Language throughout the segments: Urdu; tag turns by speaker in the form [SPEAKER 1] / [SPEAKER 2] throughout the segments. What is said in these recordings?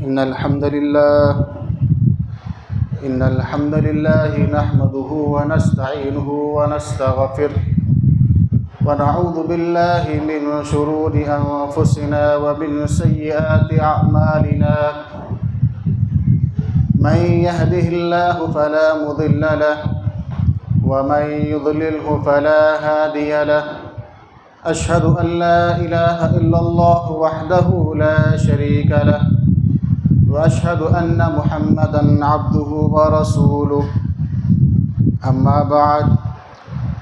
[SPEAKER 1] إن الحمد لله نحمده ونستعينه ونستغفره ونعوذ بالله من شرور أنفسنا ومن سيئات أعمالنا من يهده الله فلا مضل له ومن يضلله فلا هادي له أشهد أن لا إله إلا الله وحده لا شريك له وأشهد أن محمدًا عبده ورسوله أما بعد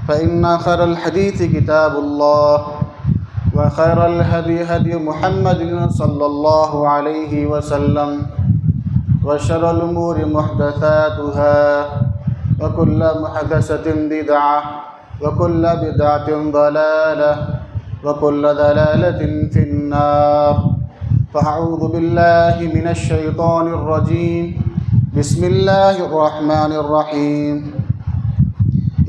[SPEAKER 1] فإن خير الحديث كتاب الله وخير الهدي هدي محمد صلى الله عليه وسلم وشر الأمور محدثاتها وكل محدثة بدعة وكل بدعة ضلالة وكل ضلالة في النار فأعوذ بالله من الشيطان الرجيم بسم الله الرحمن الرحيم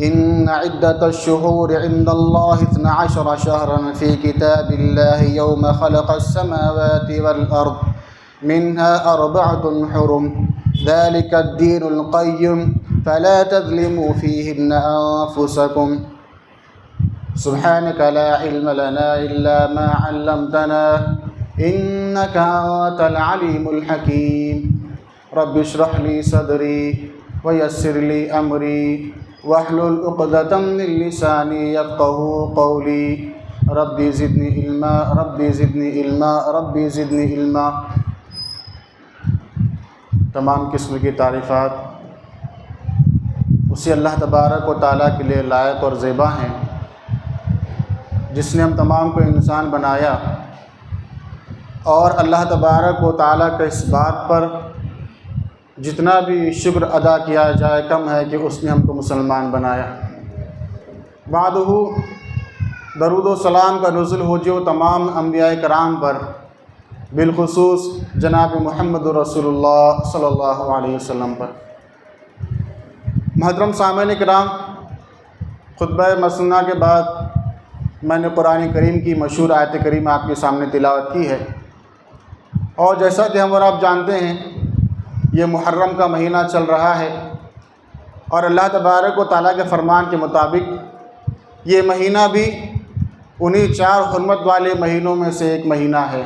[SPEAKER 1] إن عدة الشهور عند الله 12 شهرا في كتاب الله يوم خلق السماوات والأرض منها 4 حرم ذلك الدين القيم فلا تظلموا فيهن أنفسكم سبحانك لا علم لنا إلا ما علمتنا إنك أنت العليم الحكيم رب اشرح لي صدري ويسر لي أمري واحلل عقدة من لساني يفقهوا قولي ربي زدني علما ربي زدني علما ربي زدني علما۔ تمام قسم کی تعریفات اسی اللہ تبارک و تعالیٰ کے لیے لائق اور زیبا ہیں جس نے ہم تمام کو انسان بنایا، اور اللہ تبارک و تعالیٰ کا اس بات پر جتنا بھی شکر ادا کیا جائے کم ہے کہ اس نے ہم کو مسلمان بنایا۔ بعدہ درود و سلام کا نزول ہو جو تمام انبیاء کرام پر، بالخصوص جناب محمد رسول اللہ صلی اللہ علیہ وسلم پر۔ محترم سامعین کرام، خطبہ مسنونہ کے بعد میں نے قرآن کریم کی مشہور آیت کریمہ آپ کے سامنے تلاوت کی ہے، اور جیسا کہ ہم اور آپ جانتے ہیں یہ محرم کا مہینہ چل رہا ہے، اور اللہ تبارک و تعالیٰ کے فرمان کے مطابق یہ مہینہ بھی انہی 4 حرمت والے مہینوں میں سے ایک مہینہ ہے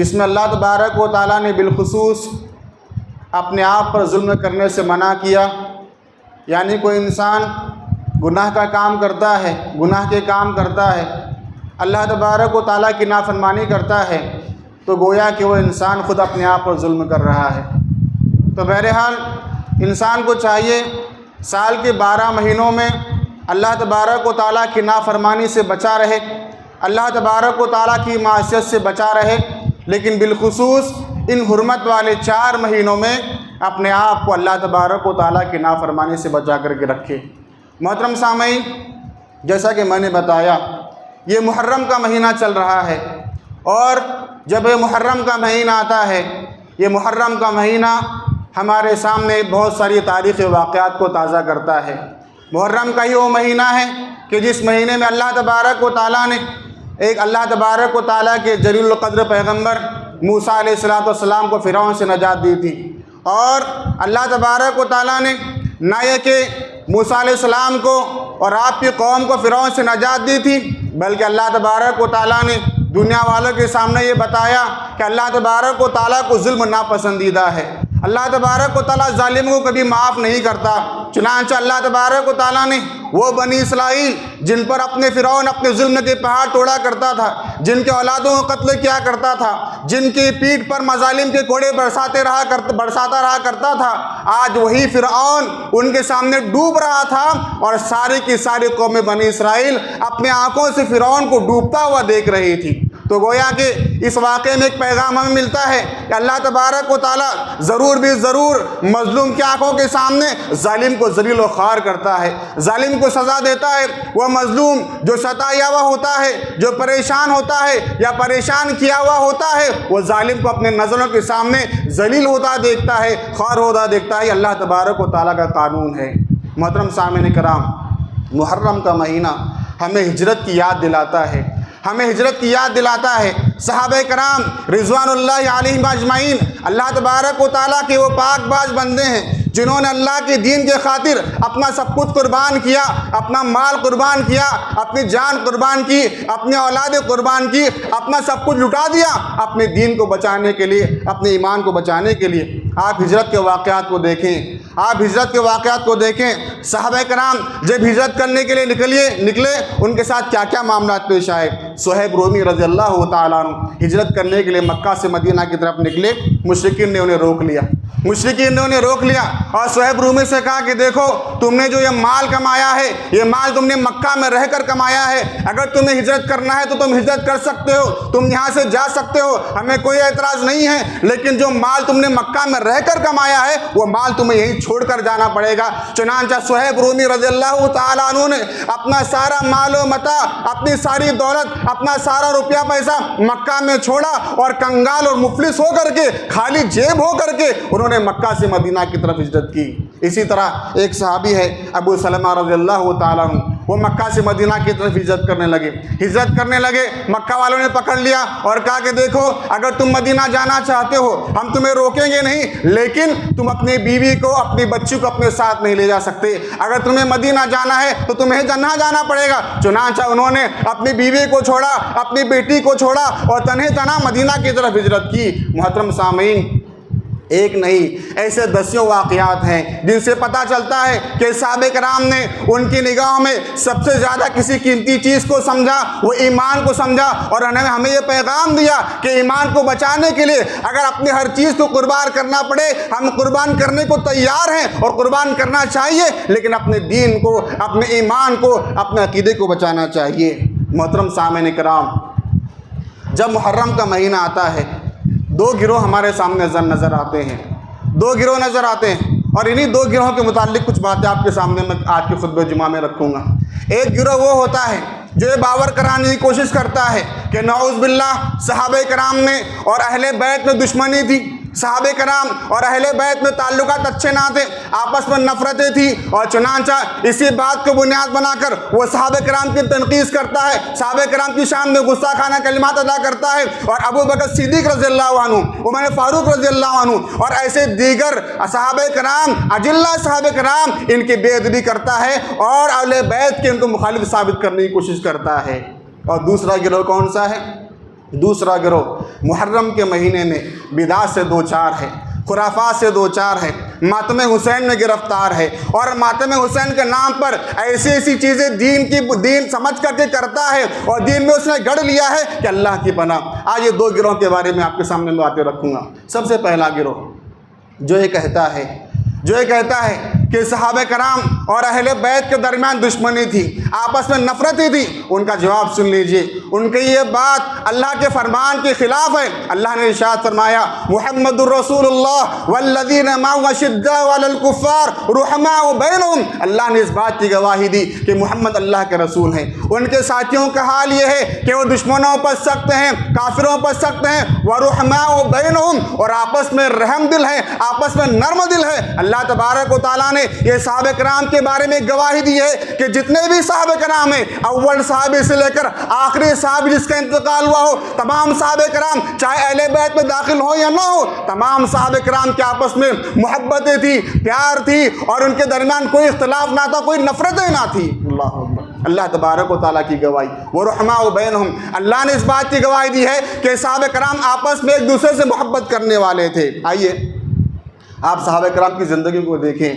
[SPEAKER 1] جس میں اللہ تبارک و تعالیٰ نے بالخصوص اپنے آپ پر ظلم کرنے سے منع کیا۔ یعنی کوئی انسان گناہ کا کام کرتا ہے، گناہ کے کام کرتا ہے، اللہ تبارک و تعالیٰ کی نافرمانی کرتا ہے، تو گویا کہ وہ انسان خود اپنے آپ پر ظلم کر رہا ہے۔ تو بہرحال انسان کو چاہیے سال کے 12 مہینوں میں اللہ تبارک و تعالیٰ کی نافرمانی سے بچا رہے، اللہ تبارک و تعالیٰ کی معصیت سے بچا رہے، لیکن بالخصوص ان حرمت والے 4 مہینوں میں اپنے آپ کو اللہ تبارک و تعالیٰ کی نافرمانی سے بچا کر کے رکھے۔ محترم سامعین، جیسا کہ میں نے بتایا یہ محرم کا مہینہ چل رہا ہے، اور جب یہ محرم کا مہینہ آتا ہے، یہ محرم کا مہینہ ہمارے سامنے بہت ساری تاریخی واقعات کو تازہ کرتا ہے۔ محرم کا ہی وہ مہینہ ہے کہ جس مہینے میں اللہ تبارک و تعالیٰ نے ایک اللہ تبارک و تعالیٰ کے جلیل القدر پیغمبر موسیٰ علیہ السلام کو فرعون سے نجات دی تھی، اور اللہ تبارک و تعالیٰ نے نہ یہ کہ موسیٰ علیہ السلام کو اور آپ کی قوم کو فرعون سے نجات دی تھی، بلکہ اللہ تبارک و تعالیٰ نے دنیا والوں کے سامنے یہ بتایا کہ اللہ تبارک و تعالیٰ کو ظلم ناپسندیدہ ہے، اللہ تبارک و تعالیٰ ظالموں کو کبھی معاف نہیں کرتا۔ چنانچہ اللہ تبارک و تعالیٰ نے وہ بنی اسرائیل جن پر اپنے فرعون اپنے ظلم کے پہاڑ توڑا کرتا تھا، جن کے اولادوں کو قتل کیا کرتا تھا، جن کی پیٹھ پر مظالم کے کوڑے برساتا رہا کرتا تھا، آج وہی فرعون ان کے سامنے ڈوب رہا تھا، اور ساری کی ساری قوم بنی اسرائیل اپنے آنکھوں سے فرعون کو ڈوبتا ہوا دیکھ رہی تھی۔ تو گویا کہ اس واقعے میں ایک پیغام ہمیں ملتا ہے کہ اللہ تبارک و تعالیٰ ضرور بھی ضرور مظلوم کی آنکھوں کے سامنے ظالم کو ذلیل و خوار کرتا ہے، ظالم کو سزا دیتا ہے۔ وہ مظلوم جو ستایا ہوا ہوتا ہے، جو پریشان ہوتا ہے یا پریشان کیا ہوا ہوتا ہے، وہ ظالم کو اپنے نظروں کے سامنے ذلیل ہوتا دیکھتا ہے، خوار ہوتا دیکھتا ہے۔ اللہ تبارک و تعالیٰ کا قانون ہے۔ محترم سامعین کرام، محرم کا مہینہ ہمیں ہجرت کی یاد دلاتا ہے، ہمیں ہجرت کی یاد دلاتا ہے۔ صحابہ کرام رضوان اللہ علیہم اجمعین اللہ تبارک و تعالیٰ کے وہ پاک باز بندے ہیں جنہوں نے اللہ کے دین کے خاطر اپنا سب کچھ قربان کیا، اپنا مال قربان کیا، اپنی جان قربان کی، اپنی اولاد قربان کی، اپنا سب کچھ لٹا دیا اپنے دین کو بچانے کے لیے، اپنے ایمان کو بچانے کے لیے۔ آپ ہجرت کے واقعات کو دیکھیں، آپ ہجرت کے واقعات کو دیکھیں، صحابہ کرام جب ہجرت کرنے کے لیے نکلے ان کے ساتھ کیا کیا معاملات پیش آئے۔ صہیب رومی رضی اللہ تعالیٰ عنہ ہجرت کرنے کے لیے مکہ سے مدینہ کی طرف نکلے، مشرکین نے انہیں روک لیا اور صہیب رومی سے کہا کہ دیکھو تم نے جو یہ مال کمایا ہے، یہ مال تم نے مکہ میں رہ کر کمایا ہے، اگر تمہیں ہجرت کرنا ہے تو تم ہجرت کر سکتے ہو، تم یہاں سے جا سکتے ہو، ہمیں کوئی اعتراض نہیں ہے، لیکن جو مال تم نے مکہ میں رہ کر کمایا ہے وہ مال تمہیں یہیں چھوڑ کر جانا پڑے گا۔ چنانچہ صہیب رومی رضی اللہ تعالیٰ عنہ نے اپنا سارا مال و متاع، اپنی ساری دولت، اپنا سارا روپیہ پیسہ مکہ میں چھوڑا اور کنگال اور مفلس ہو کر کے، خالی جیب ہو کر کے انہوں نے مکہ سے مدینہ کی طرف ہجرت کی۔ اسی طرح ایک صحابی ہے ابو سلمہ رضی اللہ تعالیٰ عنہ، وہ مکہ سے مدینہ کی طرف ہجرت کرنے لگے۔ مکہ والوں نے پکڑ لیا اور کہا کہ دیکھو اگر تم مدینہ جانا چاہتے ہو ہم تمہیں روکیں گے نہیں، لیکن تم اپنی بیوی کو، اپنی بچی کو اپنے ساتھ نہیں لے جا سکتے، اگر تمہیں مدینہ جانا ہے تو تمہیں جنہ جانا پڑے گا۔ چنانچہ انہوں نے اپنی بیوی کو چھوڑا، اپنی بیٹی کو چھوڑا اور تنہا مدینہ کی طرف ہجرت کی۔ محترم سامعین، ایک نہیں ایسے دسیوں واقعات ہیں جن سے پتہ چلتا ہے کہ صحابہ کرام نے ان کی نگاہوں میں سب سے زیادہ کسی قیمتی چیز کو سمجھا، وہ ایمان کو سمجھا، اور ہمیں یہ پیغام دیا کہ ایمان کو بچانے کے لیے اگر اپنی ہر چیز کو قربان کرنا پڑے ہم قربان کرنے کو تیار ہیں اور قربان کرنا چاہیے، لیکن اپنے دین کو، اپنے ایمان کو، اپنے عقیدے کو بچانا چاہیے۔ محترم سامعین کرام، جب محرم کا مہینہ آتا ہے دو گروہ ہمارے سامنے نظر آتے ہیں، اور انہی دو گروہوں کے متعلق کچھ باتیں آپ کے سامنے میں آج کے خطبہ جمعہ میں رکھوں گا۔ ایک گروہ وہ ہوتا ہے جو یہ باور کرانے کی کوشش کرتا ہے کہ نعوذ باللہ صحابہ کرام میں اور اہل بیت میں دشمنی تھی، صحابہ کرام اور اہل بیت میں تعلقات اچھے نہ تھے، آپس میں نفرتیں تھیں، اور چنانچہ اسی بات کو بنیاد بنا کر وہ صحابہ کرام کی تنقید کرتا ہے، صحابہ کرام کی شان میں غصہ خانہ کلمات ادا کرتا ہے، اور ابو بکر صدیق رضی اللہ عنہ، عمر فاروق رضی اللہ عنہ اور ایسے دیگر صحابہ کرام، اجلہ صحابہ کرام، ان کی بے ادبی کرتا ہے اور اہل بیت کے ان کو مخالف ثابت کرنے کی کوشش کرتا ہے۔ اور دوسرا گروہ کون سا ہے؟ دوسرا گروہ محرم کے مہینے میں بدعات سے دوچار ہے، خرافات سے دوچار ہے، ماتم حسین میں گرفتار ہے، اور ماتم حسین کے نام پر ایسی چیزیں دین سمجھ کر کے کرتا ہے اور دین میں اس نے گڑھ لیا ہے کہ اللہ کی پناہ۔ آج یہ دو گروہ کے بارے میں آپ کے سامنے باتیں رکھوں گا۔ سب سے پہلا گروہ جو یہ کہتا ہے کہ صحابہ کرام اور اہل بیت کے درمیان دشمنی تھی، آپس میں نفرتیں تھی، ان کا جواب سن لیجئے۔ ان کی یہ بات اللہ کے فرمان کے خلاف ہے۔ اللہ نے ارشاد فرمایا محمد الرسول اللہ والذین معه اشداء علی الکفار رحماء بینہم، اللہ نے اس بات کی گواہی دی کہ محمد اللہ کے رسول ہیں، ان کے ساتھیوں کا حال یہ ہے کہ وہ دشمنوں پر سخت ہیں، کافروں پر سخت ہیں، ورحماء بینہم، اور آپس میں رحم دل ہے، آپس میں نرم دل ہے۔ اللہ تبارک و تعالیٰ نے یہ صحابہ کرام کے بارے میں گواہی دی ہے کہ جتنے بھی صحابہ کرام ہیں، اول صحابی سے لے کر آخری صحابی جس کا انتقال ہوا ہو، تمام صحابہ کرام چاہے اہل بیت میں داخل ہو یا نہ ہو، تمام صحابہ کرام کے آپس میں محبتیں تھی، پیار تھی، اور ان کے درمیان کوئی اختلاف نہ تھا، کوئی نفرتیں نہ تھی۔ اللہ اکبر، اللہ تبارک و تعالیٰ کی گواہی، وَرُحْمَاءُ بَيْنَهُمْ، اللہ نے اس بات کی گواہی دی ہے کہ صحابہ کرام آپس میں ایک دوسرے سے محبت کرنے والے تھے۔ آئیے آپ صحابہ کرام کی زندگی کو دیکھیں۔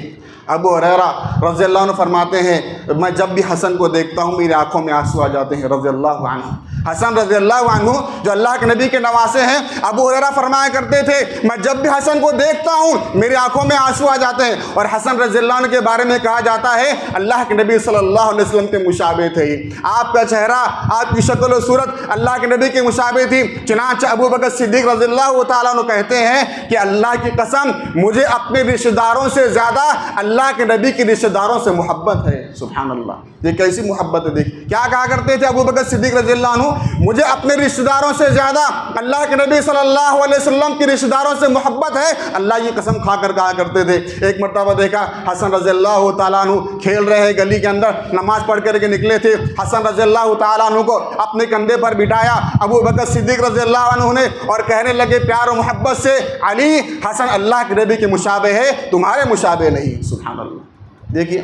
[SPEAKER 1] ابو ہریرہ رضی اللہ عنہ فرماتے ہیں میں جب بھی حسن کو دیکھتا ہوں میری آنکھوں میں آنسو آ جاتے ہیں، رضی اللہ عنہ۔ حسن رضی اللہ عنہ جو اللہ کے نبی کے نواسے ہیں، ابو ہریرہ فرمایا کرتے تھے میں جب بھی حسن کو دیکھتا ہوں میری آنکھوں میں آنسو آ جاتے ہیں۔ اور حسن رضی اللہ عنہ کے بارے میں کہا جاتا ہے اللہ کے نبی صلی اللہ علیہ وسلم کے مشابہ تھے، آپ کا چہرہ، آپ کی شکل و صورت اللہ کے نبی کے مشابہ تھی۔ چنانچہ ابو بکر صدیق رضی اللہ تعالیٰ عنہ کہتے ہیں کہ اللہ کی قسم مجھے اپنے رشتہ داروں سے زیادہ اللہ کے نبی کے رشتہ داروں سے محبت ہے۔ سبحان اللہ، یہ کیسی محبت ہے! دیکھ کیا کہا کرتے تھے ابو بکر صدیق رضی اللہ عنہ، مجھے اپنے رشتہ داروں سے زیادہ اللہ کے نبی صلی اللہ علیہ وسلم کے رشتہ داروں سے محبت ہے، اللہ یہ قسم کھا کر کہا کرتے تھے۔ ایک مرتبہ دیکھا حسن رضی اللہ تعالیٰ عنہ کھیل رہے ہیں گلی کے اندر، نماز پڑھ کر کے نکلے تھے، حسن رضی اللہ تعالیٰ عنہ کو اپنے کندھے پر بٹھایا ابو بکر صدیق رضی اللہ عنہ نے، اور کہنے لگے پیار و محبت سے، علی حسن اللہ کے نبی کے مشابہ ہے، تمہارے مشابہ نہیں۔ سبحان اللہ، دیکھیے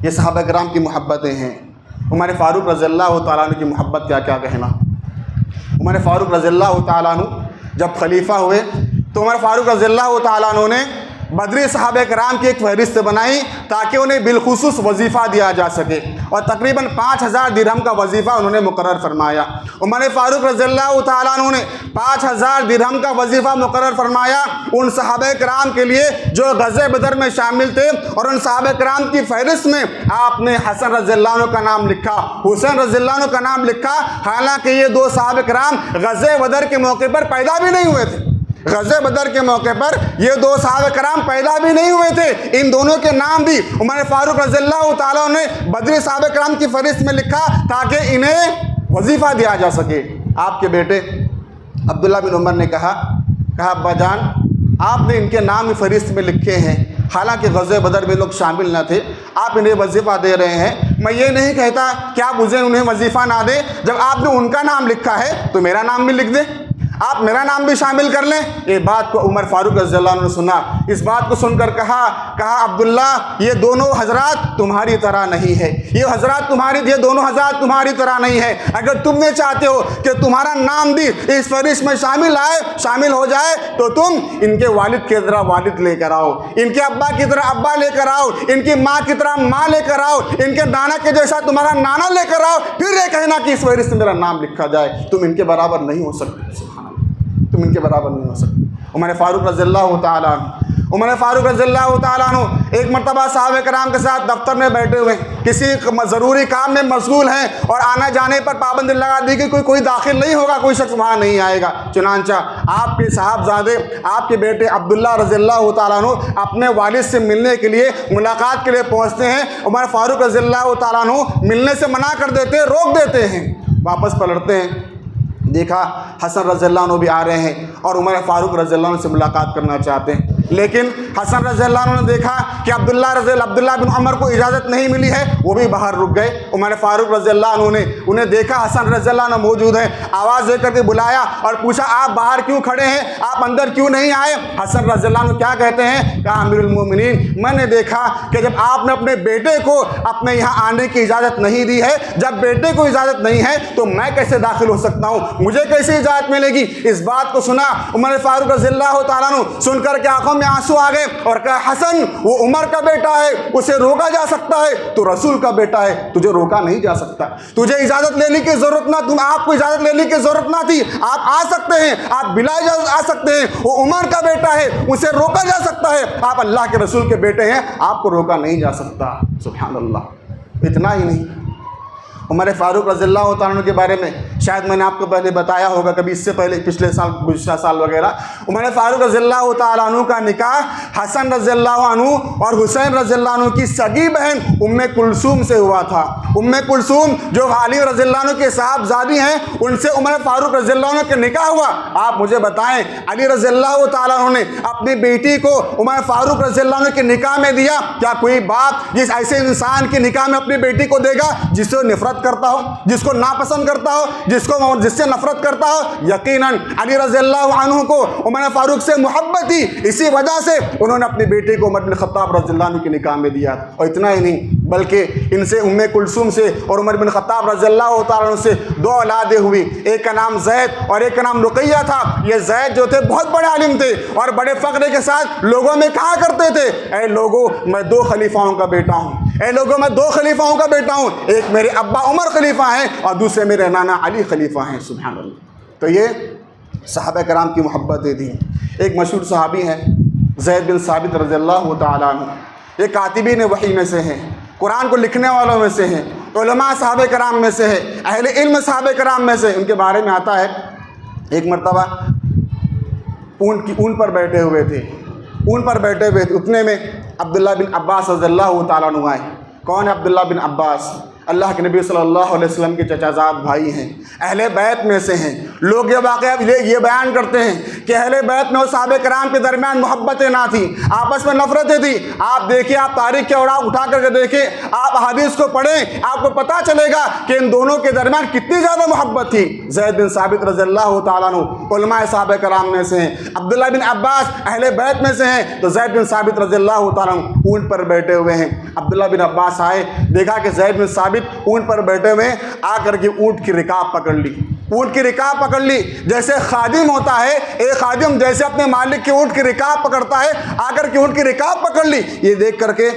[SPEAKER 1] یہ صحابہ کرام کی محبتیں ہیں۔ عمر فاروق رضی اللہ تعالیٰ عنہ کی محبت کیا کہنا۔ عمر فاروق رضی اللہ تعالیٰ عنہ جب خلیفہ ہوئے تو عمر فاروق رضی اللہ تعالیٰ عنہ نے بدری صحابہ کرام کی ایک فہرست بنائی تاکہ انہیں بالخصوص وظیفہ دیا جا سکے، اور تقریباً 5000 درہم کا وظیفہ انہوں نے مقرر فرمایا۔ عمر فاروق رضی اللہ تعالیٰ عنہ نے 5000 درہم کا وظیفہ مقرر فرمایا ان صحابہ کرام کے لیے جو غزوہ بدر میں شامل تھے، اور ان صحابہ کرام کی فہرست میں آپ نے حسن رضی اللہ عنہ کا نام لکھا، حسین رضی اللہ عنہ کا نام لکھا، حالانکہ یہ دو صحابہ کرام غزوہ بدر کے موقع پر پیدا بھی نہیں ہوئے تھے۔ غزوہ بدر کے موقع پر یہ دو صحابہ کرام پیدا بھی نہیں ہوئے تھے، ان دونوں کے نام بھی عمر فاروق رضی اللہ تعالیٰ نے بدری صحابہ کرام کی فہرست میں لکھا تاکہ انہیں وظیفہ دیا جا سکے۔ آپ کے بیٹے عبداللہ بن عمر نے کہا ابا جان آپ نے ان کے نام فہرست میں لکھے ہیں، حالانکہ غزوہ بدر میں لوگ شامل نہ تھے، آپ انہیں وظیفہ دے رہے ہیں، میں یہ نہیں کہتا کہ آپ انہیں وظیفہ نہ دیں، جب آپ نے ان کا نام لکھا ہے تو میرا نام بھی لکھ دیں، آپ میرا نام بھی شامل کر لیں۔ یہ بات کو عمر فاروق رضی اللہ عنہ نے سنا، اس بات کو سن کر کہا عبداللہ یہ دونوں حضرات تمہاری طرح نہیں ہے، یہ دونوں حضرات تمہاری طرح نہیں ہے، اگر تم نے چاہتے ہو کہ تمہارا نام بھی اس فہرست میں شامل ہو جائے تو تم ان کے والد کی طرح والد لے کر آؤ، ان کے ابا کی طرح ابا لے کر آؤ، ان کی ماں کی طرح ماں لے کر آؤ، ان کے نانا کے جیسا تمہارا نانا لے کر آؤ، پھر یہ کہنا کہ اس فہرست میں میرا نام لکھا جائے، تم ان کے برابر نہیں ہو سکتے، تم ان کے برابر نہیں ہو سکتے۔ عمر فاروق رضی اللہ تعالیٰ عنہ ایک مرتبہ صحابہ کرام کے ساتھ دفتر میں بیٹھے ہوئے کسی ضروری کام میں مشغول ہیں، اور آنا جانے پر پابندی لگا دی کہ کوئی داخل نہیں ہوگا، کوئی شخص وہاں نہیں آئے گا۔ چنانچہ آپ کے صاحبزادے آپ کے بیٹے عبداللہ رضی اللہ تعالیٰ عنہ اپنے والد سے ملنے کے لیے ملاقات کے لیے پہنچتے ہیں، عمر فاروق رضی اللہ تعالیٰ عنہ ملنے سے منع کر دیتے ہیں، روک دیتے ہیں، واپس پلٹتے ہیں، دیکھا حسن رضی اللہ عنہ بھی آ رہے ہیں اور عمر فاروق رضی اللہ عنہ سے ملاقات کرنا چاہتے ہیں، لیکن حسن رضی اللہ عنہ نے دیکھا کہ عبداللہ بن عمر کو اجازت نہیں ملی ہے، وہ بھی باہر رک گئے۔ عمر فاروق رضی اللہ عنہ نے انہیں دیکھا حسن رضی اللہ عنہ موجود ہیں، آواز دے کر کے بلایا اور پوچھا آپ باہر کیوں کھڑے ہیں، آپ اندر کیوں نہیں آئے؟ حسن رضی اللہ عنہ کیا کہتے ہیں؟ کہا امیر المومنین میں نے دیکھا کہ جب آپ نے اپنے بیٹے کو اپنے یہاں آنے کی اجازت نہیں دی ہے، جب بیٹے کو اجازت نہیں ہے تو میں کیسے داخل ہو سکتا ہوں، مجھے کیسے اجازت ملے گی؟ اس بات کو سنا عمر فاروق رضی اللہ تعالیٰ عنہ، سن کر کے آنکھوں میں آنسو آ گئے اور کہا حسن وہ عمر کا بیٹا ہے، اسے روکا جا سکتا ہے، تو رسول کا بیٹا ہے، تجھے روکا نہیں جا سکتا، تجھے اجازت لینے کی ضرورت نہ، آپ کو اجازت لینے کی ضرورت نہ تھی، آپ آ سکتے ہیں، آپ بلا اجازت آ سکتے ہیں، وہ عمر کا بیٹا ہے، اسے روکا جا سکتا ہے، آپ اللہ کے رسول کے بیٹے ہیں، آپ کو روکا نہیں جا سکتا۔ سبحان اللہ۔ اتنا ہی نہیں، عمر فاروق رضی اللہ تعالیٰ عنہ کے بارے میں شاید میں نے آپ کو پہلے بتایا ہوگا کبھی اس سے پہلے، پچھلے سال گزشتہ سال وغیرہ، عمر فاروق رضی اللہ تعالیٰ عنہ کا نکاح حسن رضی اللہ عنہ اور حسین رضی اللہ عنہ کی سگی بہن ام کلثوم سے ہوا تھا۔ ام کلثوم جو علی رضی اللہ عنہ کے صاحبزادی ہیں، ان سے عمر فاروق رضی اللہ عنہ کا نکاح ہوا۔ آپ مجھے بتائیں علی رضی اللہ تعالیٰ عنہ نے اپنی بیٹی کو عمر فاروق رضی اللہ عنہ کے نکاح میں دیا، کیا کوئی باپ جس ایسے انسان کے نکاح میں اپنی بیٹی کو دے گا جس سے نفرت کرتا ہو، جس کو ناپسند کرتا ہو، جس سے نفرت کرتا ہو؟ یقیناً علی رضی اللہ عنہ کو عمر فاروق سے محبت تھی، اسی وجہ سے انہوں نے اپنی بیٹی کو عمر بن خطاب رضی اللہ عنہ کے نکاح میں دیا۔ اور اتنا ہی نہیں بلکہ ان سے ام کلثوم سے اور عمر بن خطاب رضی اللہ تعالیٰ عنہ سے 2 اولادیں ہوئی، ایک کا نام زید اور ایک کا نام رقیہ تھا۔ یہ زید جو تھے بہت بڑے عالم تھے اور بڑے فخر کے ساتھ لوگوں میں کہا کرتے تھے اے لوگوں میں 2 خلیفاؤں کا بیٹا ہوں، اے لوگوں میں 2 خلیفاؤں کا بیٹا ہوں، ایک میرے ابا عمر خلیفہ ہیں اور دوسرے میرے نانا علی خلیفہ ہیں۔ سبحان اللہ۔ تو یہ صحابہ کرام کی محبتیں تھیں۔ ایک مشہور صحابی ہیں زید بن ثابت رضی اللہ تعالیٰ عنہ، یہ کاتبین وحی میں سے ہیں، قرآن کو لکھنے والوں میں سے ہیں، علماء صحابہ کرام میں سے ہیں، اہل علم صحابہ کرام میں سے۔ ان کے بارے میں آتا ہے ایک مرتبہ اونٹ پر بیٹھے ہوئے تھے، اونٹ پر بیٹھے ہوئے تھے، اتنے میں عبداللہ بن عباس رضی اللہ تعالیٰ عنہ آئے۔ کون ہے عبداللہ بن عباس؟ اللہ کے نبی صلی اللہ علیہ وسلم کے چچا زاد بھائی ہیں، اہل بیت میں سے ہیں۔ لوگ یہ واقعہ یہ بیان کرتے ہیں کہ اہل بیت میں اور صحابہ کرام کے درمیان محبتیں نہ تھیں، آپس میں نفرتیں تھیں۔ آپ دیکھیے، آپ تاریخ کے اوراق اٹھا کر کے دیکھیں، آپ احادیث کو پڑھیں، آپ کو پتہ چلے گا کہ ان دونوں کے درمیان کتنی زیادہ محبت تھی۔ زید بن ثابت رضی اللہ تعالیٰ عنہ علماء صحابہ کرام میں سے ہیں، عبداللہ بن عباس اہل بیت میں سے ہیں، تو زید بن ثابت رضی اللہ تعالیٰ عنہ اونٹ پر بیٹھے ہوئے ہیں۔ عبداللہ بن عباس آئے، دیکھا کہ زید بن ثابت اونٹ پر بیٹھے ہوئے، آ کر کے اونٹ کی رکاب پکڑ لی، اونٹ کی رکاب پکڑ لی۔ جیسے خادم ہوتا ہے، ایک خادم جیسے اپنے مالک کی اونٹ کی رکاب پکڑتا ہے، آ کر کے اونٹ کی رکاب پکڑ لی۔ یہ دیکھ کر کے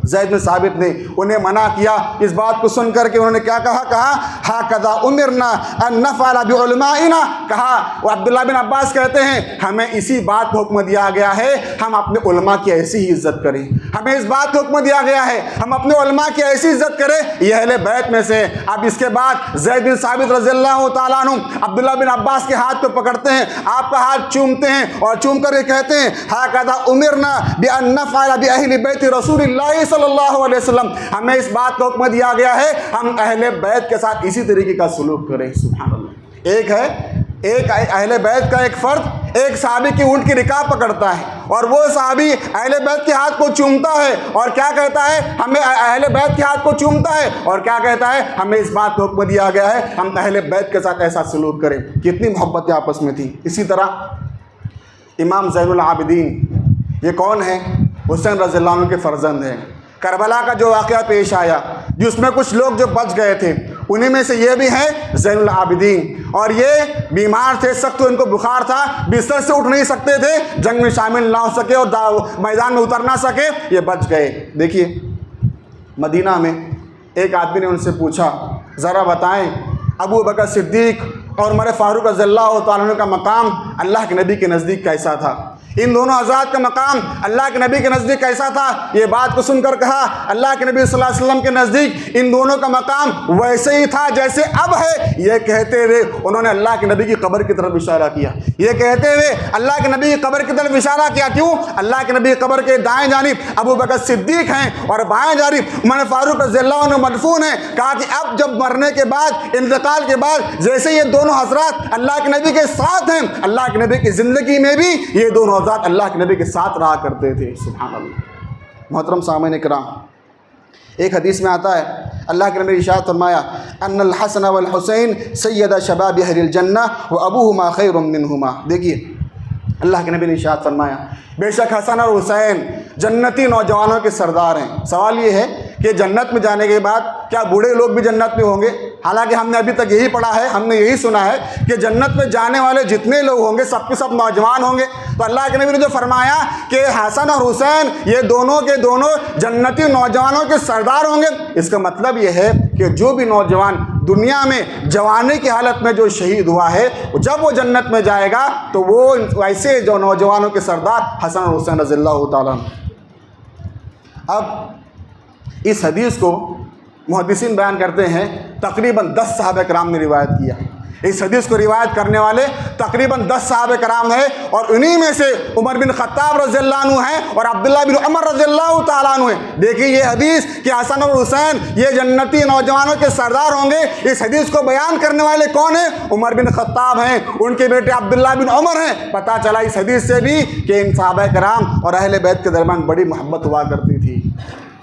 [SPEAKER 1] زید بن ثابت نے انہیں منع کیا۔ اس بات کو سن کر کے انہوں نے کیا کہا ہاکذا امرنا ان نفعل بعلمائنا، کہا، وہ عبداللہ بن عباس کہتے ہیں ہمیں اسی بات کو حکم دیا گیا ہے ہم اپنے علماء کی ایسی ہی عزت کریں، ہمیں اس بات کو حکم دیا گیا ہے ہم اپنے علماء کی ایسی عزت کریں۔ یہ اہل بیت میں سے۔ اب اس کے بعد زید بن ثابت رضی اللہ تعالیٰ عنہ عبداللہ بن عباس کے ہاتھ کو پکڑتے ہیں، آپ کا ہاتھ چومتے ہیں اور چوم کر کے کہتے ہیں ہاکذا امرنا بان نفعل باہل بیت رسول اللہ صلی اللہ علیہ وسلم، ہمیں اس بات کا حکم دیا گیا ہے ہم اہل بیت کے ساتھ اسی طریقے کا سلوک کریں۔ سبحان اللہ۔ ایک اہل بیت کا ایک فرد ایک صحابی کی اونٹ کی رکاب پکڑتا ہے اور وہ صحابی اہل بیت کے ہاتھ کو چومتا ہے اور کیا کہتا ہے ہمیں اہل بیت کے ہاتھ کو چومتا ہے اور کیا کہتا ہے ہمیں اس بات کا حکم دیا گیا ہے ہم اہل بیت کے ساتھ ایسا سلوک کریں۔ کتنی محبتیں آپس میں تھی۔ اسی طرح امام زین العابدین، یہ کون ہیں؟ حسین رضی اللہ عنہ کے فرزند ہیں۔ کربلا کا جو واقعہ پیش آیا جس میں کچھ لوگ جو بچ گئے تھے، انہی میں سے یہ بھی ہیں زین العابدین، اور یہ بیمار تھے، سخت ان کو بخار تھا، بستر سے اٹھ نہیں سکتے تھے، جنگ میں شامل نہ ہو سکے اور میدان میں اتر نہ سکے، یہ بچ گئے۔ دیکھیے مدینہ میں ایک آدمی نے ان سے پوچھا ذرا بتائیں ابو بکر صدیق اور عمر فاروق رضی اللہ تعالیٰ عنہ کا مقام اللہ کے نبی کے نزدیک کیسا تھا؟ ان دونوں حضرات کا مقام اللہ کے نبی کے نزدیک کیسا تھا؟ یہ بات کو سن کر کہا اللہ کے نبی صلی اللہ علیہ وسلم کے نزدیک ان دونوں کا مقام ویسے ہی تھا جیسے اب ہے۔ یہ کہتے ہوئے انہوں نے اللہ کے نبی کی قبر کی طرف اشارہ کیا۔ یہ کہتے ہوئے اللہ کے نبی کی قبر کی طرف اشارہ کیا۔ کیوں؟ اللہ کے نبی کی قبر کے دائیں جانب ابو بکر صدیق ہیں اور بائیں جانب عمر فاروق رضی اللہ عنہ مدفون ہیں۔ کہا کہ اب جب مرنے کے بعد، انتقال کے بعد، جیسے یہ دونوں حضرات اللہ کے نبی کے ساتھ ہیں، اللہ کے نبی کی زندگی میں بھی یہ دونوں حضرات اللہ کے نبی کے ساتھ رہا کرتے تھے۔ سبحان اللہ۔ محترم سامعین کرام، ایک حدیث میں آتا ہے اللہ کے نبی نے ارشاد فرمایا ان الحسن والحسین سید شباب اہل الجنہ وابوہما خیر منہما۔ دیکھیے اللہ کے نبی نے ارشاد فرمایا بے شک حسن اور حسین جنتی نوجوانوں کے سردار ہیں۔ سوال یہ ہے کہ جنت میں جانے کے بعد کیا بوڑھے لوگ بھی جنت میں ہوں گے؟ حالانکہ ہم نے ابھی تک یہی پڑھا ہے، ہم نے یہی سنا ہے کہ جنت میں جانے والے جتنے لوگ ہوں گے سب کے سب نوجوان ہوں گے۔ تو اللہ کے نبی نے جو فرمایا کہ حسن اور حسین یہ دونوں کے دونوں جنتی نوجوانوں کے سردار ہوں گے، اس کا مطلب یہ ہے کہ جو بھی نوجوان دنیا میں جوانی کی حالت میں جو شہید ہوا ہے، جب وہ جنت میں جائے گا تو وہ ایسے جو نوجوانوں کے سردار حسن اور حسین رضی اللہ تعالیٰ۔ اب اس حدیث کو محدثین بیان کرتے ہیں تقریباً 10 صحابہ کرام نے روایت کیا۔ اس حدیث کو روایت کرنے والے تقریباً 10 صحابہ کرام ہیں اور انہی میں سے عمر بن خطاب رضی اللہ عنہ ہیں اور عبداللہ بن عمر رضی اللہ تعالیٰ عنہ ہیں۔ دیکھیے یہ حدیث کہ حسن اور حسین یہ جنتی نوجوانوں کے سردار ہوں گے، اس حدیث کو بیان کرنے والے کون ہیں؟ عمر بن خطاب ہیں، ان کے بیٹے عبداللہ بن عمر ہیں۔ پتہ چلا اس حدیث سے بھی کہ ان صحابہ کرام اور اہل بیت کے درمیان بڑی محبت ہوا کرتی تھی۔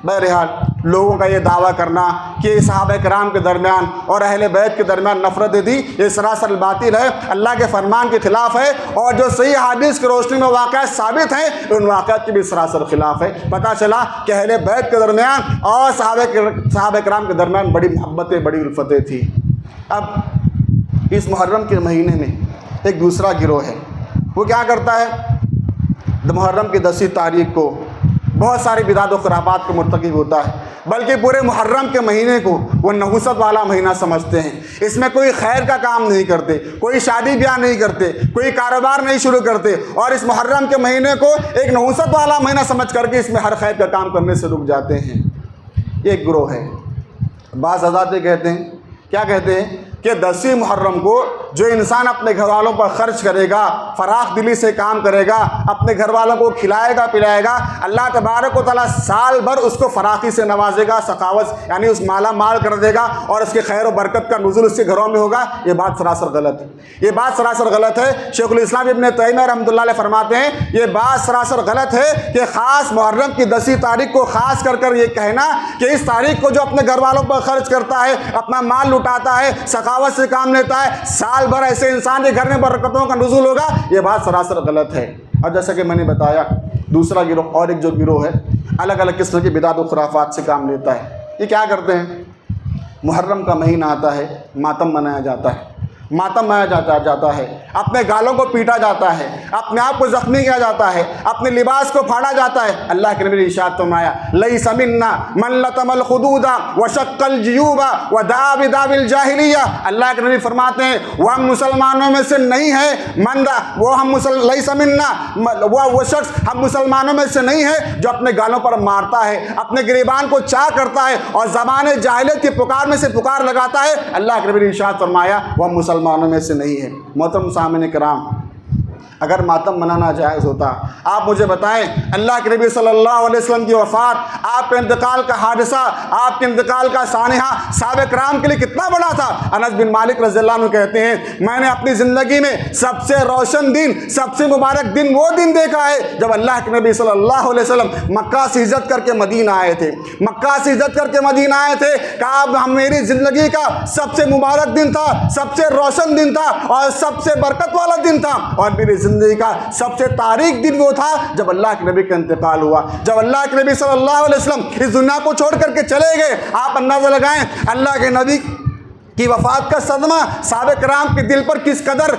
[SPEAKER 1] بہرحال لوگوں کا یہ دعویٰ کرنا کہ صحابہ کرام کے درمیان اور اہل بیت کے درمیان نفرتیں تھی، یہ سراسر باطل ہے، اللہ کے فرمان کے خلاف ہے، اور جو صحیح حدیث کی روشنی میں واقعات ثابت ہیں ان واقعات کے بھی سراسر خلاف ہے۔ پتہ چلا کہ اہل بیت کے درمیان اور صحابہ کرام کے درمیان بڑی محبتیں، بڑی الفتیں تھیں۔ اب اس محرم کے مہینے میں ایک دوسرا گروہ ہے، وہ کیا کرتا ہے؟ محرم کی 10 تاریخ کو بہت ساری بدعت و خرافات کو مرتکب ہوتا ہے، بلکہ پورے محرم کے مہینے کو وہ نحوست والا مہینہ سمجھتے ہیں۔ اس میں کوئی خیر کا کام نہیں کرتے، کوئی شادی بیاہ نہیں کرتے، کوئی کاروبار نہیں شروع کرتے، اور اس محرم کے مہینے کو ایک نحوست والا مہینہ سمجھ کر کے اس میں ہر خیر کا کام کرنے سے رک جاتے ہیں۔ یہ ایک گروہ ہے۔ بعض حضرات کہتے ہیں، کیا کہتے ہیں کہ 10 محرم کو جو انسان اپنے گھر والوں پر خرچ کرے گا، فراخ دلی سے کام کرے گا، اپنے گھر والوں کو کھلائے گا پلائے گا، اللہ تبارک و تعالیٰ سال بھر اس کو فراخی سے نوازے گا، سخاوت یعنی اس مالا مال کر دے گا، اور اس کے خیر و برکت کا نزول اس کے گھروں میں ہوگا۔ یہ بات سراسر غلط ہے، یہ بات سراسر غلط ہے۔ شیخ الاسلام ابن تیمیہ رحمۃ اللہ علیہ فرماتے ہیں یہ بات سراسر غلط ہے کہ خاص محرم کی 10 تاریخ کو خاص کر یہ کہنا کہ اس تاریخ کو جو اپنے گھر والوں پر خرچ کرتا ہے، اپنا مال لٹاتا ہے، سخاوت سے کام لیتا ہے، سال بھر ایسے انسان کے گھر میں برکتوں کا نزول ہوگا، یہ بات سراسر غلط ہے۔ اور جیسا کہ میں نے بتایا، دوسرا گروہ اور ایک جو گروہ ہے الگ الگ قسم کی بدعت و خرافات سے کام لیتا ہے۔ یہ کیا کرتے ہیں؟ محرم کا مہینہ آتا ہے، ماتم منایا جاتا ہے، ماتم منایا جاتا ہے، اپنے گالوں کو پیٹا جاتا ہے، اپنے آپ کو زخمی کیا جاتا ہے، اپنے لباس کو پھاڑا جاتا ہے۔ اللہ کے نبی نے ارشاد فرمایا لیس منا من لطم الخدود وشق الجیوب ودعا بدعوى الجاہلیہ۔ اللہ کے نبی فرماتے ہیں وہ ہم مسلمانوں میں سے نہیں ہے، لیس منا وہ شخص ہم مسلمانوں میں سے نہیں ہے جو اپنے گالوں پر مارتا ہے، اپنے گریبان کو چاک کرتا ہے اور زبان جاہلیت کی پکار میں سے پکار لگاتا ہے۔ اللہ کے نبی نے ارشاد فرمایا وہ مسلمانوں میں سے نہیں ہے۔ محترم سامعین کرام، اگر ماتم منانا جائز ہوتا، آپ مجھے بتائیں اللہ کے نبی صلی اللہ علیہ وسلم کی وفات، آپ کے انتقال کا حادثہ، آپ کے انتقال کا سانحہ صحابہ کرام کے لیے کتنا بڑا تھا۔ انس بن مالک رضی اللہ عنہ کہتے ہیں میں نے اپنی زندگی میں سب سے روشن دن، سب سے مبارک دن وہ دن دیکھا ہے جب اللہ کے نبی صلی اللہ علیہ وسلم مکہ سے ہجرت کر کے مدینہ آئے تھے، مکہ سے ہجرت کر کے مدینہ آئے تھے۔ کہا میری زندگی کا سب سے مبارک دن تھا، سب سے روشن دن تھا اور سب سے برکت والا دن تھا، اور میری زندگی کا سب سے تاریک دن وہ تھا جب اللہ کے نبی کا انتقال ہوا، جب اللہ کے نبی صلی اللہ علیہ وسلم اس دنیا کو چھوڑ کر کے چلے گئے۔ آپ اندازہ لگائیں اللہ کے نبی کی وفات کا صدمہ صحابہ کرام کے دل پر کس قدر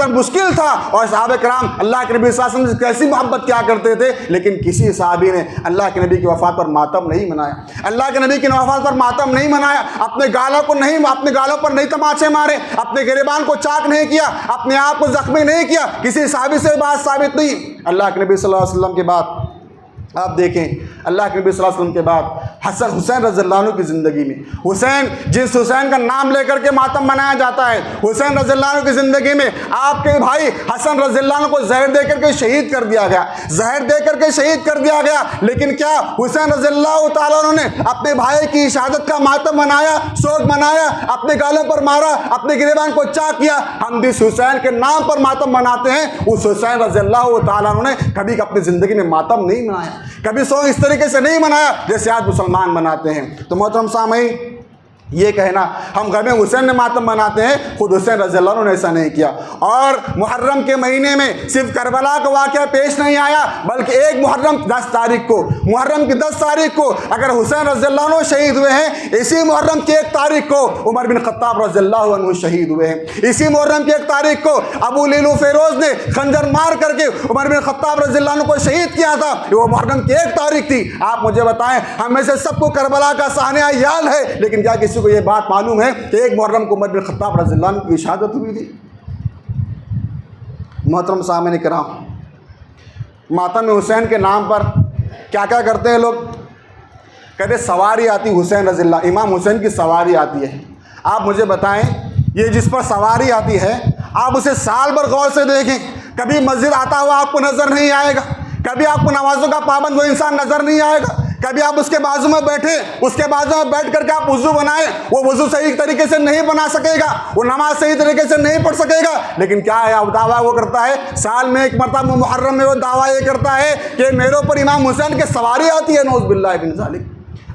[SPEAKER 1] مشکل تھا، اور صحابہ کرام اللہ کے نبی صلی اللہ علیہ وسلم سے کیسی محبت کیا کرتے تھے، لیکن کسی صحابی نے اللہ کے نبی کی وفات پر ماتم نہیں منایا، اللہ کے نبی کی وفات پر ماتم نہیں منایا، اپنے گالوں پر نہیں تماچے مارے، اپنے گریبان کو چاک نہیں کیا، اپنے آپ کو زخمی نہیں کیا، کسی صحابی سے بات ثابت نہیں۔ اللہ کے نبی صلی اللہ علیہ وسلم کے بعد آپ دیکھیں، اللہ کے نبی صلی اللہ علیہ وسلم کے بعد حسین رضی اللہ عنہ کی زندگی میں، جس حسین کا نام لے کر کے ماتم منایا جاتا ہے، حسین رضی اللہ عنہ کی زندگی میں آپ کے بھائی حسن رضی اللہ عنہ کو زہر دے کر کے شہید کر دیا گیا، لیکن کیا حسین رضی اللہ تعالیٰ عنہ نے اپنے بھائی کی شہادت کا ماتم منایا، سوگ منایا، اپنے گالوں پر مارا، اپنے گریبان کو چاک کیا؟ ہم جس حسین کے نام پر ماتم مناتے ہیں اس حسین رضی اللہ تعالیٰ عنہ نے کبھی اپنی زندگی میں ماتم نہیں منایا، کبھی سو اس طریقے سے نہیں منایا جیسے آج مسلمان مناتے ہیں۔ تو محترم سامعین، یہ کہنا ہم غم حسین نے ماتم مناتے ہیں، خود حسین رضی اللہ عنہ نے ایسا نہیں کیا۔ اور محرم کے مہینے میں صرف کربلا کا واقعہ پیش نہیں آیا، بلکہ ایک محرم کی 10 تاریخ کو اگر حسین رضی اللہ عنہ شہید ہوئے ہیں، اسی محرم کی 1 تاریخ کو عمر بن خطاب رضی اللہ عنہ شہید ہوئے ہیں، اسی محرم کی 1 تاریخ کو ابو لیلو فیروز نے خنجر مار کر کے عمر بن خطاب رضی اللہ عنہ کو شہید کیا تھا، وہ محرم کی 1 تاریخ تھی۔ آپ مجھے بتائیں، ہم میں سے سب کو کربلا کا سانحہ یاد ہے، لیکن کیا کسی کو یہ بات معلوم ہے کہ 1 محرم کو عمر بن خطاب رضی اللہ عنہ کی شہادت ہوئی تھی؟ محترم سامعین کرام، ماتم حسین کے نام پر کیا کیا کرتے ہیں لوگ؟ کہتے سواری آتی حسین رضی اللہ، امام حسین کی سواری آتی ہے۔ آپ مجھے بتائیں، یہ جس پر سواری آتی ہے آپ اسے سال بھر غور سے دیکھیں، کبھی مسجد آتا ہوا آپ کو نظر نہیں آئے گا، کبھی آپ کو نمازوں کا پابند وہ انسان نظر نہیں آئے گا، کبھی آپ اس کے بازو میں بیٹھے، اس کے بازو میں بیٹھ کر کے آپ وضو بنائیں، وہ وضو صحیح طریقے سے نہیں بنا سکے گا، وہ نماز صحیح طریقے سے نہیں پڑھ سکے گا، لیکن کیا ہے دعویٰ وہ کرتا ہے، سال میں 1 مرتبہ محرم میں وہ دعویٰ یہ کرتا ہے کہ میرے اوپر امام حسین کی سواری آتی ہے۔ نعوذ باللہ من ذالک۔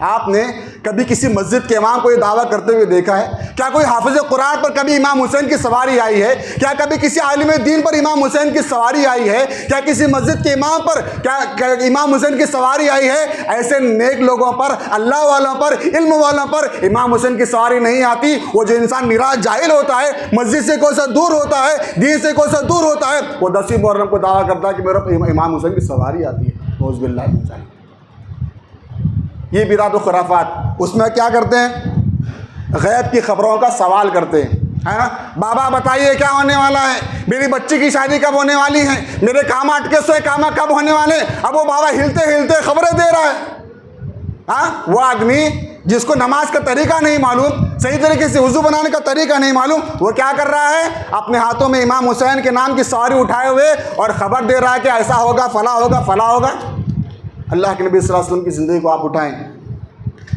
[SPEAKER 1] آپ نے کبھی کسی مسجد کے امام کو یہ دعویٰ کرتے ہوئے دیکھا ہے؟ کیا کوئی حافظ قرآن پر کبھی امام حسین کی سواری آئی ہے؟ کیا کبھی کسی عالم دین پر امام حسین کی سواری آئی ہے؟ کیا کسی مسجد کے امام پر کیا امام حسین کی سواری آئی ہے؟ ایسے نیک لوگوں پر، اللہ والوں پر، علم والوں پر امام حسین کی سواری نہیں آتی۔ وہ جو انسان نراج جاہل ہوتا ہے، مسجد سے کوئی سا دور ہوتا ہے، دین سے کوئی سا دور ہوتا ہے، وہ 10 محرم کو دعویٰ کرتا ہے کہ میرے امام حسین کی سواری آتی ہے۔ نعوذ باللہ من ذالک۔ یہ بدعت و خرافات، اس میں کیا کرتے ہیں؟ غیب کی خبروں کا سوال کرتے ہیں، ہے نا؟ بابا بتائیے کیا ہونے والا ہے، میری بچی کی شادی کب ہونے والی ہے، میرے کام اٹکے سوئے کام کب ہونے والے؟ اب وہ بابا ہلتے ہلتے خبریں دے رہا ہے۔ ہاں، وہ آدمی جس کو نماز کا طریقہ نہیں معلوم، صحیح طریقے سے وضو بنانے کا طریقہ نہیں معلوم، وہ کیا کر رہا ہے؟ اپنے ہاتھوں میں امام حسین کے نام کی سواری اٹھائے ہوئے اور خبر دے رہا ہے کہ ایسا ہوگا، فلاں ہوگا، فلاں ہوگا۔ اللہ کے نبی صلی اللہ علیہ وسلم کی زندگی کو آپ اٹھائیں،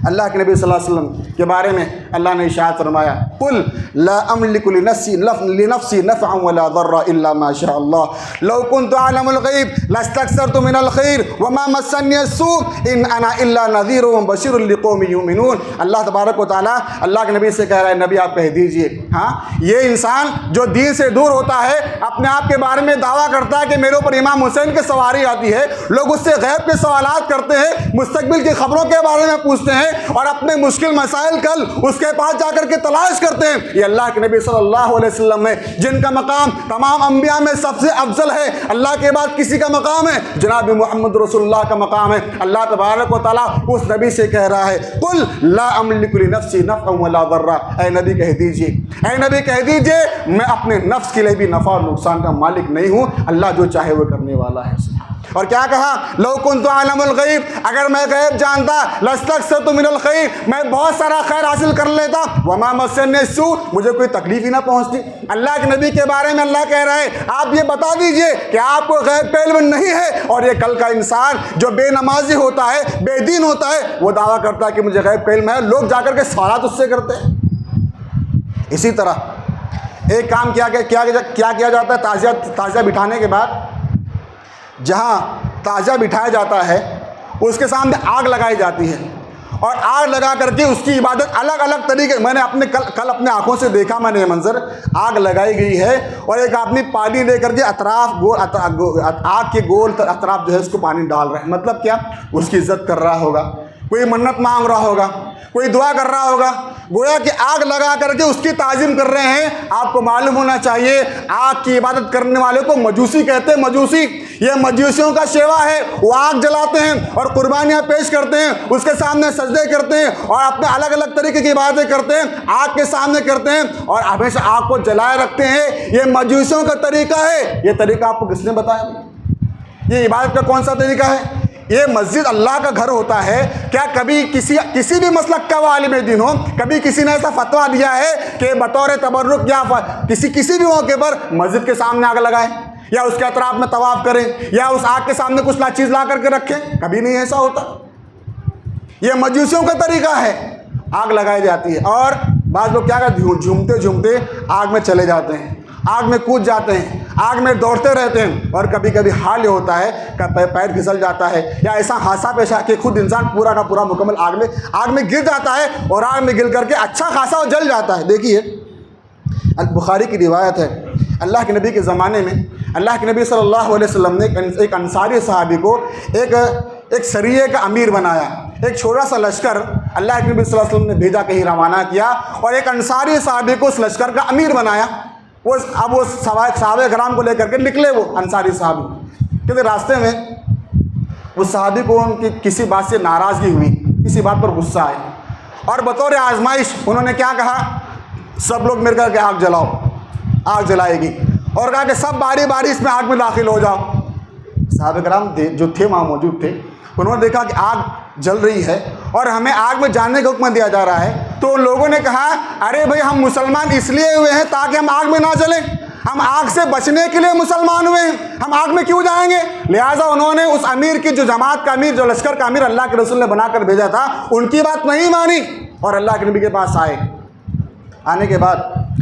[SPEAKER 1] اللہ کے نبی صلی اللہ علیہ وسلم کے بارے میں اللہ نے ارشاد فرمایا، قل لا املک لنفسی نفعا ولا ضرا الا ما شاء اللہ لو كنت اعلم الغیب لاستكثرت من الخیر وما مسنی السوء ان انا الا نذیر وبشیر لقوم یؤمنون۔ اللہ تبارک و تعالیٰ اللہ کے نبی سے کہہ رہا ہے، نبی آپ کہہ دیجئے، ہاں یہ انسان جو دین سے دور ہوتا ہے، اپنے آپ کے بارے میں دعویٰ کرتا ہے کہ میرے اوپر امام حسین کی سواری آتی ہے، لوگ اس سے غیب کے سوالات کرتے ہیں، مستقبل کی خبروں کے بارے میں پوچھتے ہیں اور اپنے مشکل مسائل کل اس کے پاس جا کر کے تلاش کرتے ہیں۔ یہ اللہ کے نبی صلی اللہ علیہ وسلم ہے، جن کا مقام تمام انبیاء میں سب سے افضل ہے، اللہ کے بعد کسی کا مقام ہے؟ جناب محمد رسول اللہ کا مقام ہے۔ اللہ تبارک و تعالیٰ اس نبی سے کہہ رہا ہے، قل لا املک لنفسی نفعا ولا ضرا، اے نبی کہہ دیجئے، اے نبی کہہ دیجئے، میں اپنے نفس کے لیے بھی نفع اور نقصان کا مالک نہیں ہوں، اللہ جو چاہے وہ کرنے والا ہے۔ اور کیا کہا؟ لو کنت اعلم الغیب، اگر میں غیب جانتا لاستکثرت من الخیر، میں بہت سارا خیر حاصل کر لیتا، وما مسنی السوء، مجھے کوئی تکلیف ہی نہ پہنچتی۔ اللہ کے نبی کے بارے میں اللہ کہہ رہا ہے، آپ یہ بتا دیجئے کہ آپ کو غیب کا علم نہیں ہے، اور یہ کل کا انسان جو بے نمازی ہوتا ہے، بے دین ہوتا ہے، وہ دعویٰ کرتا ہے کہ مجھے غیب کا علم ہے، لوگ جا کر کے سوالات اس سے کرتے ہیں۔ اسی طرح ایک کام کیا جاتا ہے، تازیہ بٹھانے کے بعد جہاں تازہ بٹھایا جاتا ہے اس کے سامنے آگ لگائی جاتی ہے، اور آگ لگا کر کے اس کی عبادت الگ الگ طریقے، میں نے کل اپنے آنکھوں سے دیکھا، میں نے یہ منظر، آگ لگائی گئی ہے اور ایک آدمی پانی لے کر کے آگ کے گول اطراف جو ہے اس کو پانی ڈال رہا ہے۔ مطلب کیا؟ اس کی عزت کر رہا ہوگا، کوئی منت مانگ رہا ہوگا، کوئی دعا کر رہا ہوگا، گویا کہ آگ لگا کر کے اس کی تعظیم کر رہے ہیں۔ آپ کو معلوم ہونا چاہیے آگ کی عبادت کرنے والے کو مجوسی کہتے ہیں۔ مجوسی، یہ مجوسیوں کا شیوا ہے، وہ آگ جلاتے ہیں اور قربانیاں پیش کرتے ہیں، اس کے سامنے سجدے کرتے ہیں اور اپنے الگ الگ طریقے کی عبادتیں کرتے ہیں، آگ کے سامنے کرتے ہیں اور ہمیشہ آگ کو جلائے رکھتے ہیں۔ یہ مجوسیوں کا طریقہ ہے۔ یہ طریقہ آپ کو کس نے بتایا؟ یہ عبادت کا کون سا طریقہ ہے؟ یہ مسجد اللہ کا گھر ہوتا ہے۔ کیا کبھی کسی بھی مسلک کا وہ عالم دین ہو، کبھی کسی نے ایسا فتویٰ دیا ہے کہ بطور تبرک یا کسی بھی موقع پر مسجد کے سامنے آگ لگائیں یا اس کے اطراف میں طواف کریں یا اس آگ کے سامنے کچھ چیز لا کر کے رکھیں؟ کبھی نہیں ایسا ہوتا۔ یہ مجوسیوں کا طریقہ ہے، آگ لگائی جاتی ہے اور بعض لوگ کیا کرتے ہیں، جھومتے جھومتے آگ میں چلے جاتے ہیں، آگ میں کود جاتے ہیں، آگ میں دوڑتے رہتے ہیں، اور کبھی کبھی حال یہ ہوتا ہے کہ پیر پھسل جاتا ہے یا ایسا حادثہ پیش آ کہ خود انسان پورا کا پورا مکمل آگ میں گر جاتا ہے اور آگ میں گر کر کے اچھا خاصا وہ جل جاتا ہے۔ دیکھیے البخاری کی روایت ہے، اللہ کے نبی کے زمانے میں اللہ کے نبی صلی اللہ علیہ وسلم نے ایک انصاری صحابی کو ایک سریے کا امیر بنایا۔ ایک چھوٹا سا لشکر اللہ کے نبی صلی اللہ علیہ وسلم نے بھیجا، کہیں روانہ کیا اور ایک انصاری صحابی کو اس لشکر کا امیر بنایا۔ اب وہ صحابہ کرام کو لے کر کے نکلے، وہ انصاری صحابی، کیونکہ راستے میں اس صحابی کو ان کی کسی بات سے ناراضگی ہوئی، کسی بات پر غصہ آئے، اور بطور آزمائش انہوں نے کیا کہا، سب لوگ مل کر کے آگ جلاؤ۔ آگ جلائے گی اور کہا کہ سب باری باری اس میں آگ میں داخل ہو جاؤ۔ صحابہ کرام جو تھے وہاں موجود تھے، انہوں نے دیکھا کہ آگ جل رہی ہے اور ہمیں آگ میں جانے کا حکم دیا جا رہا ہے، تو لوگوں نے کہا ارے بھائی ہم مسلمان اس لیے ہوئے ہیں تاکہ ہم آگ میں نہ جلیں، ہم آگ سے بچنے کے لیے مسلمان ہوئے ہیں، ہم آگ میں کیوں جائیں گے؟ لہٰذا انہوں نے اس امیر کی، جو جماعت کا امیر، جو لشکر کا امیر اللہ کے رسول نے بنا کر بھیجا تھا، ان کی بات نہیں مانی اور اللہ کے نبی کے پاس آئے۔ آنے کے بعد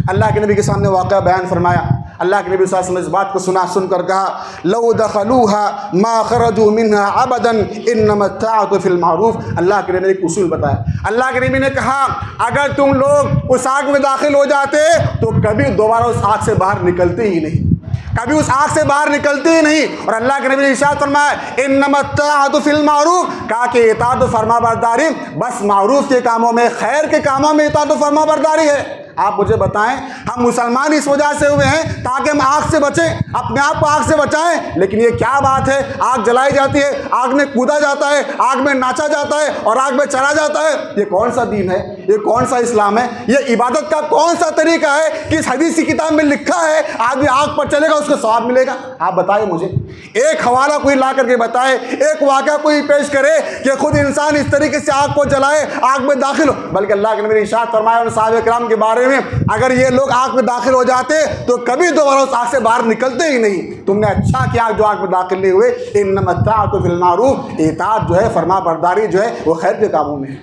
[SPEAKER 1] اللہ کے نبی کے سامنے واقعہ بیان فرمایا۔ اللہ کے نبی صلی اللہ علیہ وسلم اس بات کو سن کر کہا، لو دخلوها ما خرجوا منها ابدا انما الطاعة في المعروف۔ اللہ کے نبی نے ایک اصول بتایا۔ اللہ کے نبی نے کہا اگر تم لوگ اس آگ میں داخل ہو جاتے تو کبھی دوبارہ اس آگ سے باہر نکلتے ہی نہیں، کبھی اس آگ سے باہر نکلتے ہی نہیں۔ اور اللہ کے نبی نے ارشاد فرمایا انما الطاعة في المعروف، کہا کہ اطاعت و فرما برداری بس معروف کے کاموں میں، خیر کے کاموں میں اطاعت و فرما برداری ہے۔ آپ مجھے بتائیں، ہم مسلمان اس وجہ سے ہوئے ہیں تاکہ ہم آگ سے بچیں، اپنے آپ کو آگ سے بچائیں، لیکن یہ کیا بات ہے، آگ جلائی جاتی ہے، آگ میں کودا جاتا ہے، آگ میں ناچا جاتا ہے اور آگ میں چلا جاتا ہے۔ یہ کون سا دین ہے؟ یہ کون سا اسلام ہے؟ یہ عبادت کا کون سا طریقہ ہے کہ اس حدیث کی کتاب میں لکھا ہے آدمی آگ پر چلے گا اس کو ثواب ملے گا؟ آپ بتائیں مجھے، ایک حوالہ کوئی لا کر کے بتائے، ایک واقعہ کوئی پیش کرے کہ خود انسان اس طریقے سے آگ کو جلائے، آگ میں داخل ہو۔ بلکہ اللہ کے نبی نے ارشاد فرمایا ان صحابہ کرام کے بارے میں، اگر یہ لوگ آگ میں داخل ہو جاتے تو کبھی دوبارہ اس آگ سے باہر نکلتے ہی نہیں۔ تم نے اچھا کیا جو آگ میں داخل نہیں ہوئے۔ انما الطاعۃ فی المعروف، اطاعت جو ہے، فرما برداری جو ہے وہ خیر کے کاموں میں ہے۔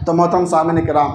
[SPEAKER 1] تو محترم سامعین کرام،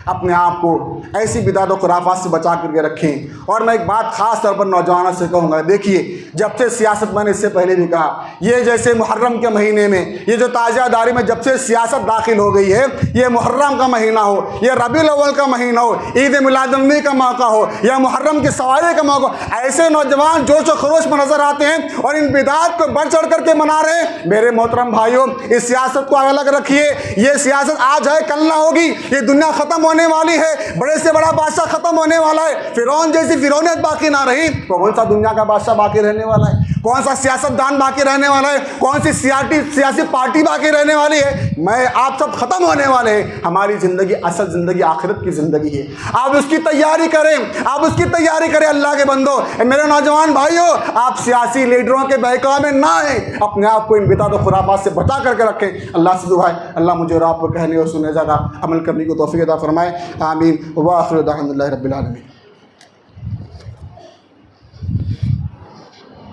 [SPEAKER 1] اپنے آپ کو ایسی بدعت و خرافات سے بچا کر کے رکھیں۔ اور میں ایک بات خاص طور پر نوجوانوں سے کہوں گا، دیکھیے جب سے سیاست، میں نے اس سے پہلے بھی کہا، یہ جیسے محرم کے مہینے میں یہ جو تازیہ داری میں جب سے سیاست داخل ہو گئی ہے، یہ محرم کا مہینہ ہو، یہ ربیع الاول کا مہینہ ہو، عید میلاد النبی کا موقع ہو یا محرم کی سواری کا موقع ہو، ایسے نوجوان جوش و خروش میں نظر آتے ہیں اور ان بدعات کو بڑھ چڑھ کر کے منا رہے ہیں۔ میرے محترم بھائیوں، اس سیاست کو الگ رکھیے، یہ سیاست آج ہے کل نہ ہوگی، یہ دنیا ختم ہونے والی ہے، بڑے سے بڑا بادشاہ ختم ہونے والا ہے، فرعون جیسی فرعونیت باقی نہ رہی تو کون سا دنیا کا بادشاہ باقی رہنے والا ہے؟ کون سا سیاست دان باقی رہنے والا ہے؟ کون سی سیاسی پارٹی باقی رہنے والی ہے؟ میں آپ سب ختم ہونے والے ہیں۔ ہماری زندگی، اصل زندگی آخرت کی زندگی ہے، آپ اس کی تیاری کریں، آپ اس کی تیاری کریں اللہ کے بندو۔ میرے نوجوان بھائیوں، آپ سیاسی لیڈروں کے بہکاوے میں نہ آئیں، اپنے آپ کو ان بدعت و خرافات سے بچا کر کے رکھیں۔ اللہ سے دعا ہے اللہ مجھے اور آپ کو کہنے اور سننے زیادہ عمل کرنے کو توفیق عطا فرمائے، آمین۔ وآخر دعوانا الحمد للہ رب العالمین۔